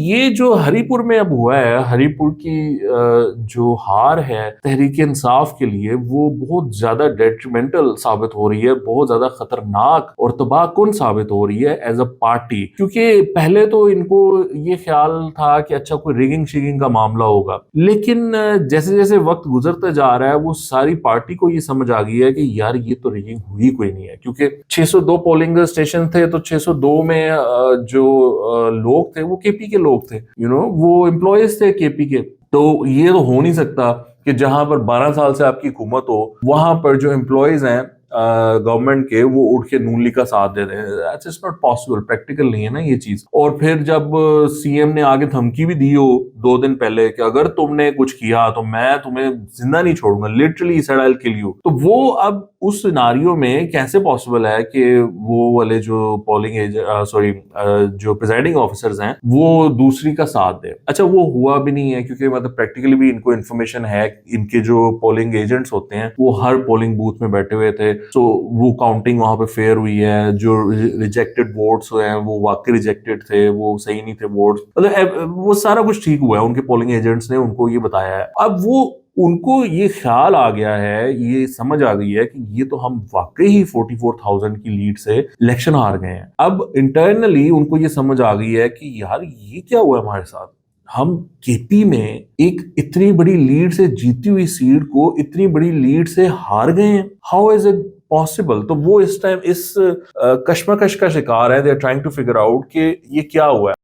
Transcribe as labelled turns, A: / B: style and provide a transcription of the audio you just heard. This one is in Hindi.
A: ये जो हरिपुर में अब हुआ है, हरिपुर की जो हार है तहरीक इंसाफ के लिए, वो बहुत ज्यादा डेट्रीमेंटल साबित हो रही है, बहुत ज्यादा खतरनाक और तबाहकुन साबित हो रही है एज अ पार्टी। क्योंकि पहले तो इनको ये ख्याल था कि अच्छा कोई रिगिंग शिगिंग का मामला होगा, लेकिन जैसे जैसे वक्त गुजरता जा रहा है वो सारी पार्टी को ये समझ आ गई है कि यार ये तो रिगिंग हुई कोई नहीं है। क्योंकि 602 पोलिंग स्टेशन थे, तो 602 में जो लोग थे वो केपी के लोग थे, वो एम्प्लॉयज थे केपी के। तो ये तो हो नहीं सकता कि जहां पर 12 साल से आपकी हुकूमत हो, वहां पर जो एम्प्लॉयज हैं गवर्नमेंट के, वो उठ के नून लीग का साथ दे रहे हैं। That's just not possible, practical नहीं है ना ये चीज। और फिर जब सीएम ने आगे धमकी भी दी हो 2 दिन पहले कि अगर तुमने कुछ किया तो मैं तुम्हें जिंदा नहीं छोड़ूंगा, literally said I will kill you, तो वो अब उस सिनारियो में कैसे पॉसिबल है कि वो वाले जो जो प्रिजाइडिंग ऑफिसर्स हैं वो दूसरी का साथ दे। अच्छा, वो हुआ भी नहीं है क्योंकि मतलब प्रैक्टिकली भी इनको इन्फॉर्मेशन है, इनके जो पोलिंग एजेंट्स होते हैं वो हर पोलिंग बूथ में बैठे हुए थे। तो वो काउंटिंग वहां पे फेयर हुई है, जो रिजेक्टेड वोट्स हुए हैं वो वाकई रिजेक्टेड थे, वो सही नहीं थे वोट्स, मतलब वो सारा कुछ ठीक हुआ है, उनके पोलिंग एजेंट्स ने उनको ये बताया है। अब वो उनको ये ख्याल आ गया है, ये समझ आ गई है कि ये तो हम वाकई ही 44,000 की लीड से इलेक्शन हार गए हैं। अब इंटरनली उनको ये समझ आ गई है कि यार ये क्या हुआ हमारे साथ, हम केपी में एक इतनी बड़ी लीड से जीती हुई सीट को इतनी बड़ी लीड से हार गए हैं। How is it possible? तो वो इस टाइम इस कश्मकश का शिकार है। They are trying to figure out कि ये क्या हुआ है।